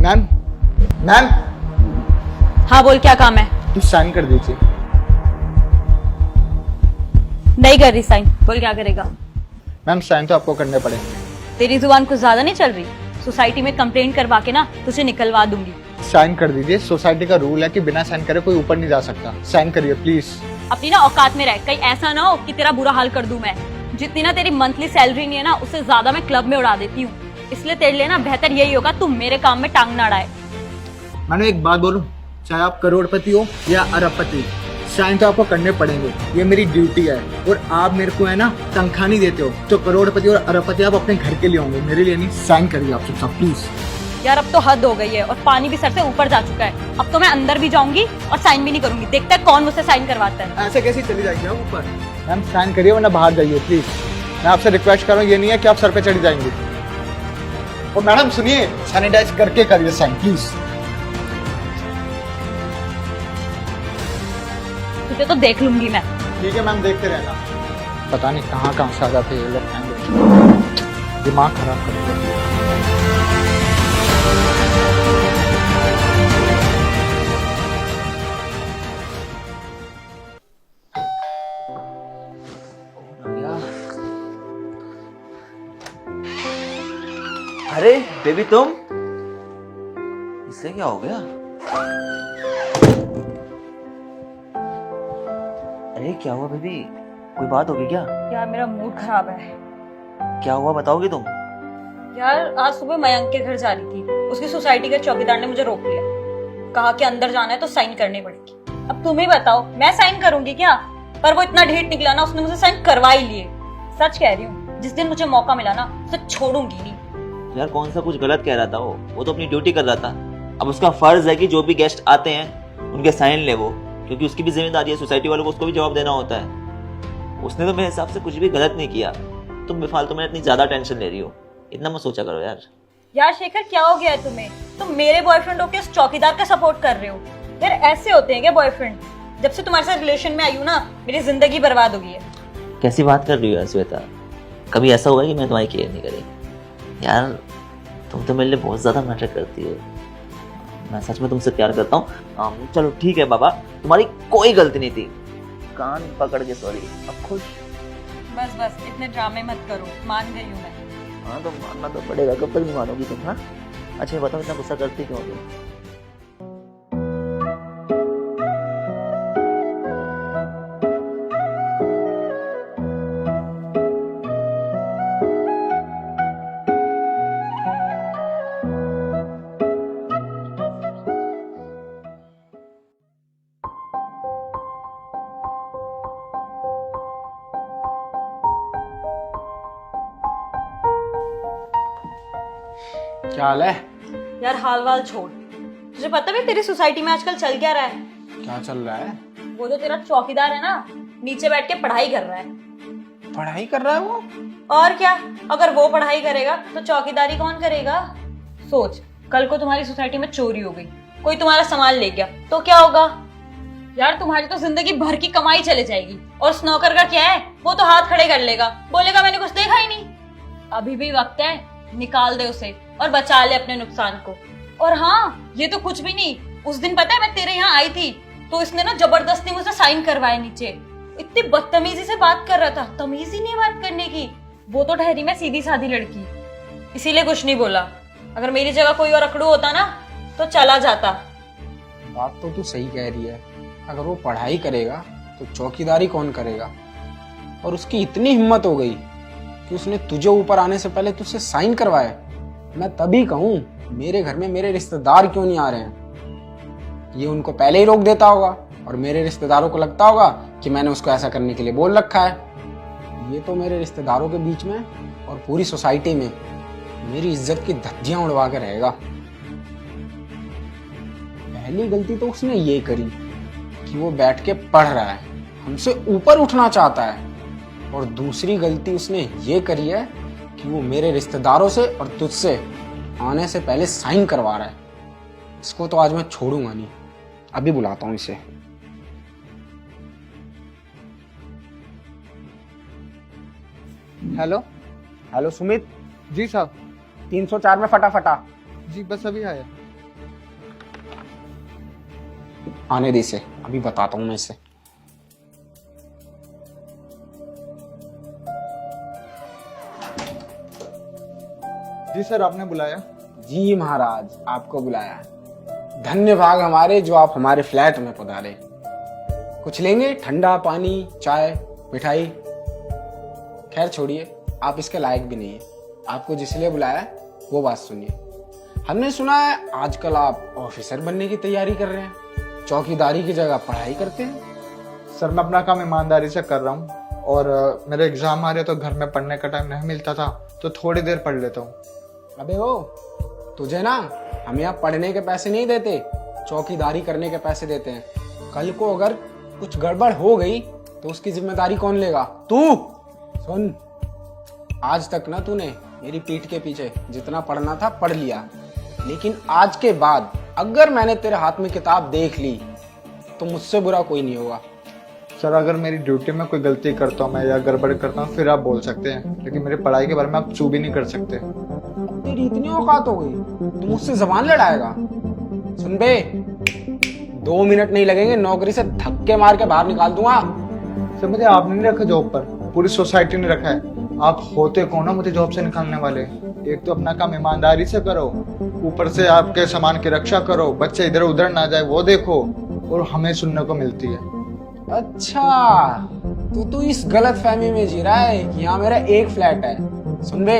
Ma'am ma'am हाँ बोल, क्या काम है? प्लीज साइन कर दीजिए। नहीं कर रही साइन। बोल क्या करेगा? मैम साइन तो आपको करने पड़ेंगे। तेरी जुबान कुछ ज्यादा नहीं चल रही? सोसाइटी में कंप्लेंट करवा के ना तुझे निकलवा दूंगी। साइन कर दीजिए, सोसाइटी का रूल है कि बिना साइन करे कोई ऊपर नहीं जा सकता। साइन करिए प्लीज। अपनी ना औकात में रह, कहीं ऐसा ना हो कि तेरा बुरा हाल कर दूं मैं। जितनी ना तेरी मंथली सैलरी नहीं है ना, उससे ज्यादा मैं क्लब में उड़ा देती हूँ। इसलिए तेरे लिए ना बेहतर यही होगा तुम मेरे काम में टांग ना अड़ाए। मैंने एक बात बोलूं, चाहे आप करोड़पति हो या अरबपति, साइन तो आपको करने पड़ेंगे। ये मेरी ड्यूटी है। और आप मेरे को है ना तनख्वाह नहीं देते हो, तो करोड़पति और अरबपति आप अपने घर के लिए होंगे, मेरे लिए नहीं। साइन करिए आप सब प्लीज। यार अब तो हद हो गई है और पानी भी सर से ऊपर जा चुका है। अब तो मैं अंदर भी जाऊंगी और साइन भी नहीं करूंगी। देखता है कौन मुझसे साइन करवाता है। ऐसे कैसे चली जाएगी आप ऊपर? मैम साइन करिए वरना बाहर जाइए प्लीज। मैं आपसे रिक्वेस्ट कर रहा हूँ, ये नहीं है कि आप सर पे चढ़ी जाएंगे। और मैडम सुनिए, सैनिटाइज करके करिए साइन प्लीज। तुझे तो देख लूंगी मैं। ठीक है मैम, देखते रहना। पता नहीं कहाँ कहाँ से आ जाते हैं ये लोग, दिमाग खराब कर दिया। अरे बेबी तुम, इससे क्या हो गया? अरे क्या हुआ बेबी, कोई बात होगी क्या? यार मेरा मूड खराब है। क्या हुआ बताओगी तुम? यार आज सुबह मयंक के घर जा रही थी, उसकी सोसाइटी के चौकीदार ने मुझे रोक लिया। कहा कि अंदर जाना है तो साइन करनी पड़ेगी। अब तुम ही बताओ, मैं साइन करूंगी क्या? पर वो इतना ढीठ निकला ना, उसने मुझे साइन करवा ही लिए। सच कह रही हूँ, जिस दिन मुझे मौका मिला ना, उसे छोड़ूंगी नहीं। यार कौन सा कुछ गलत कह रहा था वो तो अपनी ड्यूटी कर रहा था। अब उसका फर्ज है कि जो भी गेस्ट आते हैं उनके साइन ले वो, क्योंकि उसकी भी जिम्मेदारी है, सोसाइटी वालों को उसको भी जवाब देना होता है। उसने तो मेरे हिसाब से कुछ भी गलत नहीं किया। तुम बेफालतू में इतनी ज्यादा टेंशन ले रही हो, इतना मत सोचा करो यार। यार शेखर क्या हो गया है तुम्हें? तुम मेरे बॉयफ्रेंड होके उस चौकीदार का सपोर्ट कर रहे हो। यार ऐसे होते हैं क्या बॉयफ्रेंड? जब से तुम्हारे साथ रिलेशन में आई हूँ ना, मेरी जिंदगी बर्बाद हो गई है। कैसी बात कर रही हो यार श्वेता? कभी ऐसा हुआ है कि मैं तुम्हारी केयर नहीं करी? यार तुम तो मेरे लिए बहुत ज्यादा मैटर करती हो। मैं सच में तुमसे प्यार करता हूँ। चलो ठीक है बाबा, तुम्हारी कोई गलती नहीं थी। कान पकड़ के सॉरी, अब खुश? बस बस इतने ड्रामे मत करो, मान गई हूँ मैं। हाँ तो मानना तो पड़ेगा, कब तक नहीं मानोगी तुम? हाँ अच्छा बताओ, इतना गुस्सा करती क्यों हो तुम? क्या हाल है? यार हाल वाल छोड़, तुझे पता है तेरी सोसाइटी में आजकल चल क्या रहा है? क्या चल रहा है? वो जो तेरा चौकीदार है ना, नीचे बैठ के पढ़ाई कर रहा है। पढ़ाई कर रहा है वो? और क्या, अगर वो पढ़ाई करेगा तो चौकीदारी कौन करेगा? सोच, कल को तुम्हारी सोसाइटी में चोरी हो गई, कोई तुम्हारा सामान ले गया तो क्या होगा? यार तुम्हारी तो जिंदगी भर की कमाई चले जाएगी। और उस नौकर का क्या है, वो तो हाथ खड़े कर लेगा, बोलेगा मैंने कुछ देखा ही नहीं। अभी भी वक्त है, निकाल दे उसे और बचा ले अपने नुकसान को। और हाँ, ये तो कुछ भी नहीं, उस दिन पता है मैं तेरे यहाँ आई थी तो इसने ना जबरदस्ती मुझसे साइन करवाए नीचे। इतनी बदतमीजी से बात कर रहा था, तमीज ही नहीं बात करने की। वो तो ठहरी मैं सीधी साधी लड़की, इसीलिए कुछ नहीं बोला। अगर मेरी जगह कोई और अकड़ू होता ना तो चला जाता। बात तो तू सही कह रही है, अगर वो पढ़ाई करेगा तो चौकीदारी कौन करेगा? और उसकी इतनी हिम्मत हो गई कि उसने तुझे ऊपर आने से पहले तुझसे साइन करवाए। मैं तभी कहूँ मेरे घर में मेरे रिश्तेदार क्यों नहीं आ रहे हैं। ये उनको पहले ही रोक देता होगा और मेरे रिश्तेदारों को लगता होगा कि मैंने उसको ऐसा करने के लिए बोल रखा है। ये तो मेरे रिश्तेदारों के बीच में और पूरी सोसाइटी में मेरी इज्जत की धज्जियां उड़वा के रहेगा। पहली गलती तो उसने ये करी कि वो बैठ के पढ़ रहा है, हमसे ऊपर उठना चाहता है। और दूसरी गलती उसने ये करी है कि वो मेरे रिश्तेदारों से और तुझसे आने से पहले साइन करवा रहा है। इसको तो आज मैं छोड़ूंगा नहीं, अभी बुलाता हूँ इसे। हेलो। हेलो सुमित। जी साहब। 304 में फटाफटा। जी बस अभी आया। आने दे इसे, अभी बताता हूँ मैं इसे। जी सर, आपने बुलाया? जी महाराज, आपको बुलाया। धन्य भाग हमारे जो आप हमारे फ्लैट में पधारे। कुछ लेंगे? ठंडा पानी, चाय, मिठाई? खैर छोड़िए, आप इसके लायक भी नहीं है। आपको जिस लिए बुलाया है वो बात सुनिए। हमने सुना है आजकल आप ऑफिसर बनने की तैयारी कर रहे हैं, चौकीदारी की जगह पढ़ाई करते हैं। सर मैं अपना काम ईमानदारी से कर रहा हूँ, और मेरे एग्जाम आ रहे तो घर में पढ़ने का टाइम नहीं मिलता था, तो थोड़ी देर पढ़ लेता हूँ। अबे ओ, तुझे ना हम यहाँ पढ़ने के पैसे नहीं देते, चौकीदारी करने के पैसे देते हैं। कल को अगर कुछ गड़बड़ हो गई तो उसकी जिम्मेदारी कौन लेगा? तू। सुन, आज तक ना तूने मेरी पीठ के पीछे जितना पढ़ना था पढ़ लिया, लेकिन आज के बाद अगर मैंने तेरे हाथ में किताब देख ली तो मुझसे बुरा कोई नहीं होगा। सर अगर मेरी ड्यूटी में कोई गलती करता हूँ मैं या गड़बड़ करता हूँ फिर आप बोल सकते हैं, लेकिन मेरी पढ़ाई के बारे में आप चू भी नहीं कर सकते। तेरी इतनी औकात हो गई, तू मुझसे जबान लड़ाएगा? सुन बे, 2 मिनट नहीं लगेंगे, नौकरी से धक्के मार के बाहर निकाल दूंगा। सर मुझे आपने नहीं रखा जॉब पर, पूरी सोसाइटी ने रखा है। आप होते कौन हो मुझे जॉब से निकालने वाले? एक तो अपना काम ईमानदारी से करो, ऊपर से आपके सामान की रक्षा करो, बच्चे इधर उधर ना जाए वो देखो, और हमें सुनने को मिलती है। अच्छा, तू इस गलत फहमी में जी रहा है कि यहाँ मेरा एक फ्लैट है। सुन बे,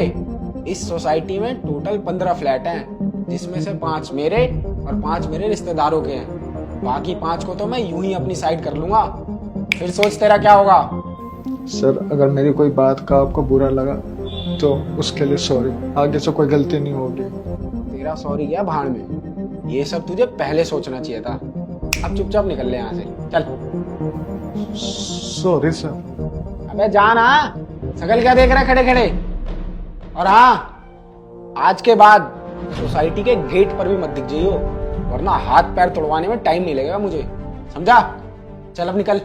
इस सोसाइटी में टोटल 15 फ्लैट हैं, जिसमें से 5 मेरे और 5 मेरे रिश्तेदारों के हैं। बाकी 5 को तो मैं यूं ही अपनी साइड कर लूंगा, फिर सोच तेरा क्या होगा। सर अगर मेरी कोई बात का आपको बुरा लगा तो उसके लिए सॉरी, आगे से कोई गलती नहीं होगी। तेरा सॉरी गया भाड़ में, ये सब तुझे पहले सोचना चाहिए था। अब चुपचाप निकल ले यहाँ से, चल। Sorry sir. अबे जाना, सकल क्या देख रहा है खड़े खड़े? और हाँ, आज के बाद सोसाइटी के गेट पर भी मत दिख जाइयो, वरना हाथ पैर तोड़वाने में टाइम नहीं लगेगा मुझे, समझा? चल अब निकल।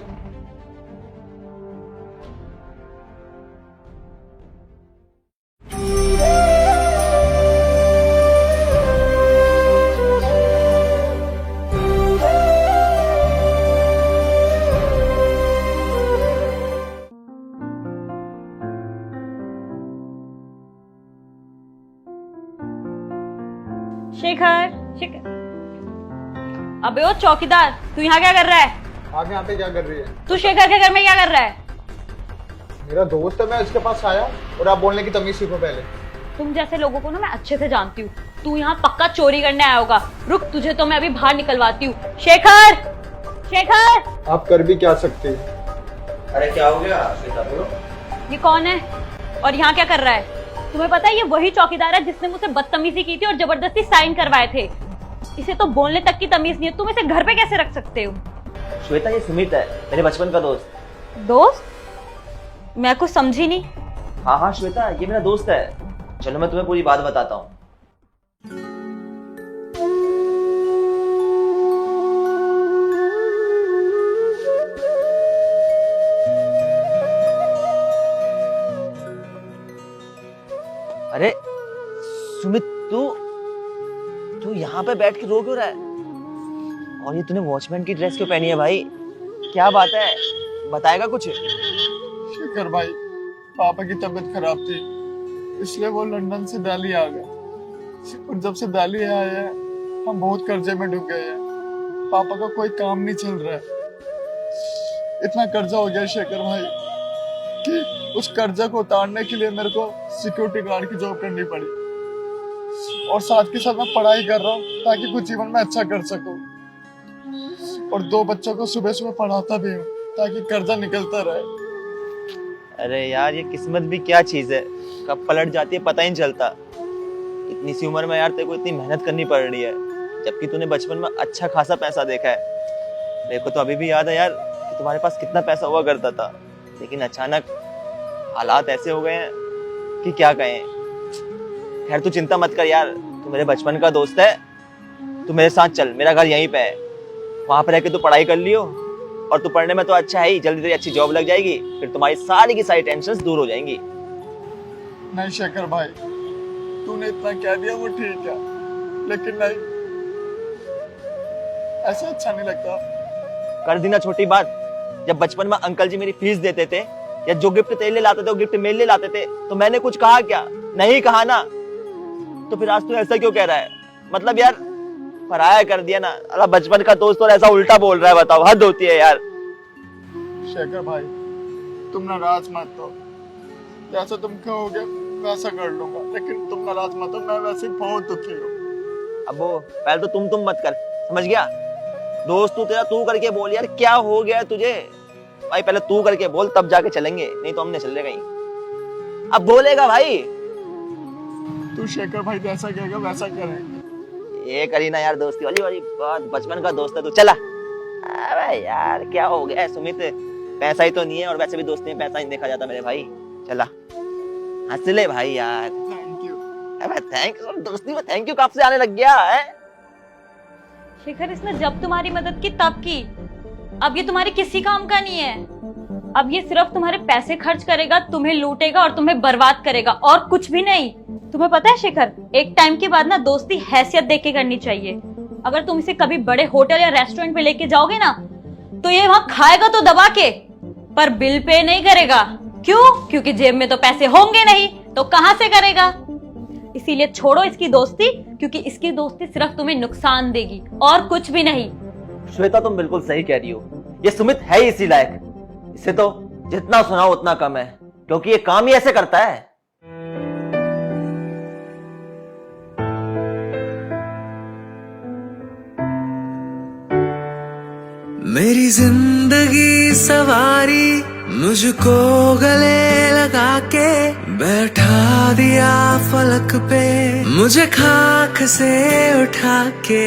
शेखर, शेखर, अबे ओ चौकीदार, तू यहाँ क्या कर रहा है? आप यहाँ पे क्या कर रही है? तू शेखर के घर में क्या कर रहा है? मेरा दोस्त है, मैं उसके पास आया हूँ, और आप बोलने की तमीज सीखो पहले। तुम जैसे लोगों को ना मैं अच्छे से जानती हूँ। तू यहाँ पक्का चोरी करने आया होगा। रुक, तुझे तो मैं अभी बाहर निकलवाती हूँ। शेखर, शेखर, आप कर भी क्या सकते हैं? अरे क्या हो गया श्वेता, बोलो। ये कौन है और यहाँ क्या कर रहा है? तुम्हें पता है ये वही चौकीदार है जिसने मुझसे बदतमीजी की थी और जबरदस्ती साइन करवाए थे। इसे तो बोलने तक की तमीज नहीं है, तुम इसे घर पे कैसे रख सकते हो? श्वेता ये सुमित है, मेरे बचपन का दोस्त। दोस्त? मैं कुछ समझी नहीं। हाँ हाँ श्वेता, ये मेरा दोस्त है। चलो मैं तुम्हें पूरी बात बताता हूँ। अरे सुमित, तू यहाँ पे बैठ के रो क्यों रहा है? और ये तूने वॉचमैन की ड्रेस क्यों पहनी है भाई? क्या बात है, बताएगा कुछ? शेखर भाई, पापा की तबीयत खराब थी, इसलिए वो लंदन से दिल्ली आ गए, और जब से दिल्ली आए हैं हम बहुत कर्जे में डूब गए हैं। पापा का कोई काम नहीं चल रहा है। इतना कर्जा हो गया शेखर भाई कि उस कर्जा को उतारने के लिए मेरे को सिक्योरिटी गार्ड की जॉब करनी पड़ी, और साथ के साथ मैं पढ़ाई कर रहा हूँ ताकि कुछ जीवन में अच्छा कर सकूं, और 2 बच्चों को सुबह सुबह पढ़ाता भी हूँ ताकि कर्जा निकलता रहे। अरे यार, ये किस्मत भी क्या चीज है, कब पलट जाती है पता ही नहीं चलता। इतनी सी उम्र में यार तेरे को इतनी मेहनत करनी पड़ रही है, जबकि तूने बचपन में अच्छा खासा पैसा देखा है। मेरे को तो अभी भी याद है यार कि तुम्हारे पास कितना पैसा हुआ करता था, लेकिन अचानक हालात ऐसे हो गए हैं कि क्या कहें। खैर तू चिंता मत कर यार, तू मेरे बचपन का दोस्त है, तू मेरे साथ चल, मेरा घर यहीं पे है। वहां पर रह के तू पढ़ाई कर लियो, और तू पढ़ने में तो अच्छा है ही, जल्दी तेरी अच्छी जॉब लग जाएगी, फिर तुम्हारी सारी की सारी टेंशन्स दूर हो जाएंगी। नहीं शेखर भाई, तूने इतना कह दिया वो ठीक है, लेकिन नहीं, ऐसा अच्छा नहीं लगता। कर दी ना छोटी बात। जब बचपन में अंकल जी मेरी फीस देते थे या जो गिफ्ट तेरे लिए लाते थे वो गिफ्ट मेरे लिए लाते थे, तो मैंने कुछ कहा क्या? नहीं कहा ना। तो फिर आज तू ऐसा क्यों कह रहा है? मतलब यार पराया कर दिया ना। अरे बचपन का दोस्त और ऐसा उल्टा बोल रहा है, बताओ, हद होती है यार। शेखर भाई, तुम नाराज मत हो। जैसा तुम कहोगे वैसा कर लूंगा, लेकिन तुम नाराज मत हो, मैं वैसे बहुत दुखी हूँ। अब वो पहले तो तुम मत कर, समझ गया? दोस्त तू तेरा तू करके बोल यार, क्या हो गया तुझे? भाई पहले तू करके बोल, तब जाके चलेंगे, नहीं तो हमने चले कहीं। अब बोलेगा भाई। तू शेखर भाई जैसा कहेगा वैसा करेंगे। ये करी ना यार दोस्ती वाली वाली बात, बचपन का दोस्त है तू, चला। अबे यार क्या हो गया सुमित, पैसा ही तो नहीं है, और वैसे भी दोस्ती में पैसा ही देखा जाता मेरे भाई। चला हंस ले भाई यार। Thank you. अबे थैंक यू, दोस्ती में थैंक यू कब से आने लग गया है? शिखर, इसने जब तुम्हारी मदद की तब की, अब ये तुम्हारे किसी काम का नहीं है। अब ये सिर्फ तुम्हारे पैसे खर्च करेगा, तुम्हें लूटेगा और तुम्हें बर्बाद करेगा, और कुछ भी नहीं। तुम्हें पता है शिखर, एक टाइम के बाद ना दोस्ती हैसियत देख के करनी चाहिए। अगर तुम इसे कभी बड़े होटल या रेस्टोरेंट पे लेके जाओगे ना, तो ये वहां खाएगा तो दबा के, पर बिल पे नहीं करेगा। क्यों? क्योंकि जेब में तो पैसे होंगे नहीं, तो कहां से करेगा। इसीलिए छोड़ो इसकी दोस्ती, क्योंकि इसकी दोस्ती सिर्फ तुम्हें नुकसान देगी और कुछ भी नहीं। श्वेता तुम बिल्कुल सही कह रही हो, ये सुमित है ही इसी लायक। इसे तो जितना सुनाओ उतना कम है, क्योंकि ये काम ही ऐसे करता है। मेरी जिंदगी सवारी मुझको गले लगा के बैठा दिया फलक पे, मुझे खाक से उठा के।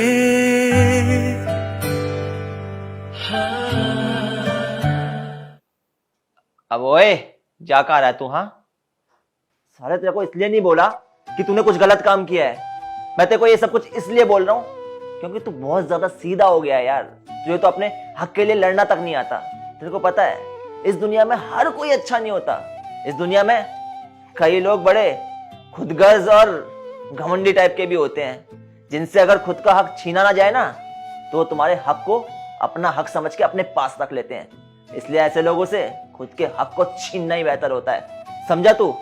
अब ओए जा कहाँ रहा है तू? हाँ सारे तेरे को इसलिए नहीं बोला कि तूने कुछ गलत काम किया है, मैं तेरे को ये सब कुछ इसलिए बोल रहा हूँ क्योंकि तू बहुत ज्यादा सीधा हो गया है यार। तुझे तो अपने हक के लिए लड़ना तक नहीं आता। तेरे को पता है इस दुनिया में हर कोई अच्छा नहीं होता। इस दुनिया में कई लोग बड़े खुदगर्ज और घमंडी टाइप के भी होते हैं, जिनसे अगर खुद का हक छीना ना जाए ना, तो तुम्हारे हक को अपना हक समझ के अपने पास रख लेते हैं। इसलिए ऐसे लोगों से खुद के हक को छीनना ही बेहतर होता है, समझा तू?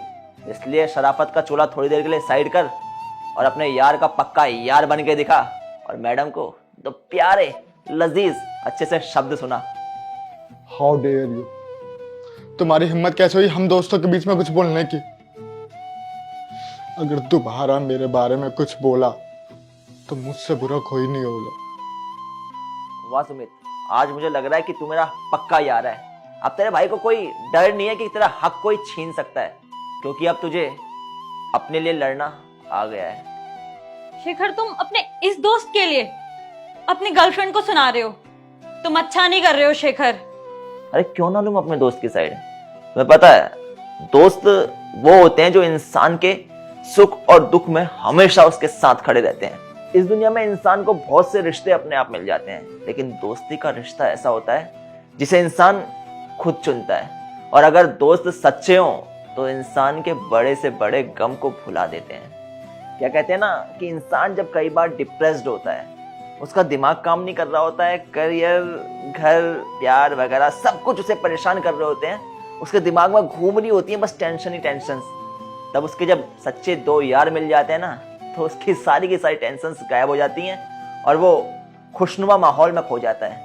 इसलिए शराफत का चोला थोड़ी देर के लिए साइड कर और अपने यार का पक्का यार बन के दिखा, और मैडम को तो प्यारे लजीज अच्छे से शब्द सुना। हाउ डेयर यू, तुम्हारी हिम्मत कैसे हुई हम दोस्तों के बीच में कुछ बोलने की? अगर दोबारा मेरे बारे में कुछ बोला तो मुझसे बुरा कोई नहीं होगा। वाह सुमित, आज मुझे लग रहा है कि तू मेरा पक्का यार है। अब तेरे भाई को कोई डर नहीं है कि तेरा हक कोई छीन सकता है, क्योंकि अब तुझे अपने लिए लड़ना आ गया है। शिखर, तुम अपने इस दोस्त के लिए अपनी गर्लफ्रेंड को सुना रहे हो। तुम अच्छा नहीं कर रहे हो शिखर। अरे क्यों ना लूं अपने दोस्त की साइड? तुम्हें पता है दोस्त वो होते हैं जो इंसान के सुख और दुख में हमेशा उसके साथ खड़े रहते हैं। इस दुनिया में इंसान को बहुत से रिश्ते अपने आप मिल जाते हैं, लेकिन दोस्ती का रिश्ता ऐसा होता है जिसे इंसान खुद चुनता है। और अगर दोस्त सच्चे हों तो इंसान के बड़े से बड़े गम को भुला देते हैं। क्या कहते हैं ना कि इंसान जब कई बार डिप्रेस्ड होता है, उसका दिमाग काम नहीं कर रहा होता है, करियर, घर, प्यार वगैरह सब कुछ उसे परेशान कर रहे होते हैं, उसके दिमाग में घूम रही होती है बस टेंशन ही टेंशन। तब उसके जब सच्चे दो यार मिल जाते हैं ना, तो उसकी सारी की सारी टेंशन गायब हो जाती हैं और वो खुशनुमा माहौल में खो जाता है।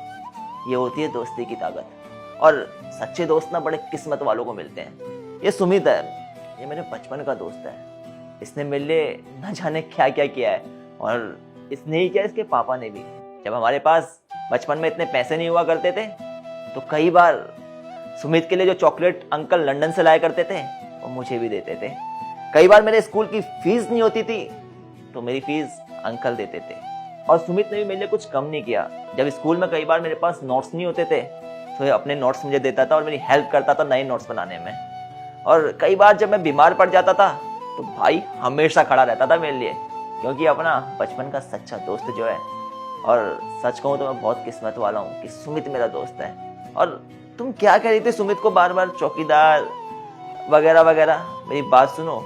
ये होती है दोस्ती की ताकत। और सच्चे दोस्त ना बड़े किस्मत वालों को मिलते हैं। ये सुमित है, ये मेरे बचपन का दोस्त है। इसने मेरे लिए न जाने क्या क्या किया है, और इसने ही क्या, इसके पापा ने भी। जब हमारे पास बचपन में इतने पैसे नहीं हुआ करते थे, तो कई बार सुमित के लिए जो चॉकलेट अंकल लंदन से लाया करते थे वो मुझे भी देते थे। कई बार मेरे स्कूल की फीस नहीं होती थी तो मेरी फीस अंकल देते थे। और सुमित ने भी मेरे लिए कुछ कम नहीं किया। जब स्कूल में कई बार मेरे पास नोट्स नहीं होते थे तो ये अपने नोट्स मुझे देता था और मेरी हेल्प करता था नए नोट्स बनाने में। और कई बार जब मैं बीमार पड़ जाता था तो भाई हमेशा खड़ा रहता था मेरे लिए, क्योंकि अपना बचपन का सच्चा दोस्त जो है। और सच कहूँ तो मैं बहुत किस्मत वाला हूँ कि सुमित मेरा दोस्त है। और तुम क्या कह रही थी सुमित को बार बार चौकीदार वगैरह वगैरह? मेरी बात सुनो,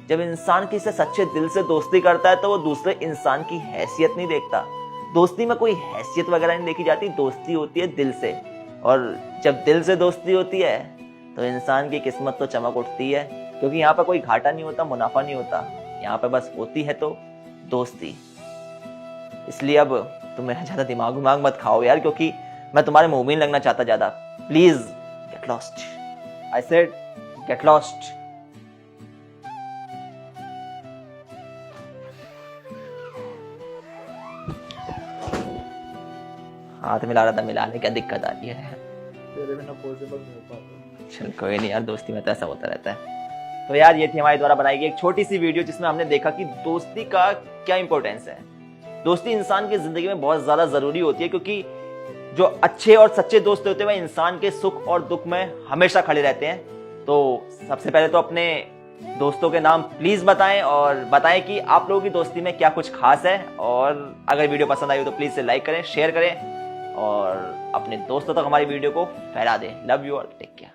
जब इंसान किसी से सच्चे दिल से दोस्ती करता है तो वो दूसरे इंसान की हैसियत नहीं देखता, दोस्ती में कोई हैसियत वगैरह नहीं देखी जाती, दोस्ती होती है दिल से। और जब दिल से दोस्ती होती है तो इंसान की किस्मत तो चमक उठती है, क्योंकि यहाँ पर कोई घाटा नहीं होता, मुनाफा नहीं होता, यहाँ पर बस होती है तो दोस्ती। इसलिए अब तुम मेरा ज़्यादा दिमाग मत खाओ यार, क्योंकि मैं तुम्हारे मुंह में नहीं लगना चाहता ज़्यादा। Please get lost, I said get lost. हाथ मिला रहा था, मिलाने क्या दिक्कत आ रही है? तेरे बिना पॉसिबल नहीं हो पाता। चल कोई नहीं यार, दोस्ती में तो ऐसा होता रहता है। तो यार ये थी हमारे द्वारा बनाई गई एक छोटी सी वीडियो, जिसमें हमने देखा कि दोस्ती का क्या इंपॉर्टेंस है। दोस्ती इंसान की जिंदगी में बहुत ज्यादा जरूरी होती है, क्योंकि जो अच्छे और सच्चे दोस्त होते हैं वह इंसान के सुख और दुख में हमेशा खड़े रहते हैं। तो सबसे पहले तो अपने दोस्तों के नाम प्लीज बताएं, और बताएं कि आप लोगों की दोस्ती में क्या कुछ खास है। और अगर वीडियो पसंद आई हो तो प्लीज से लाइक करें, शेयर करें और अपने दोस्तों तक हमारी वीडियो को फैला दें। Love you all, take care.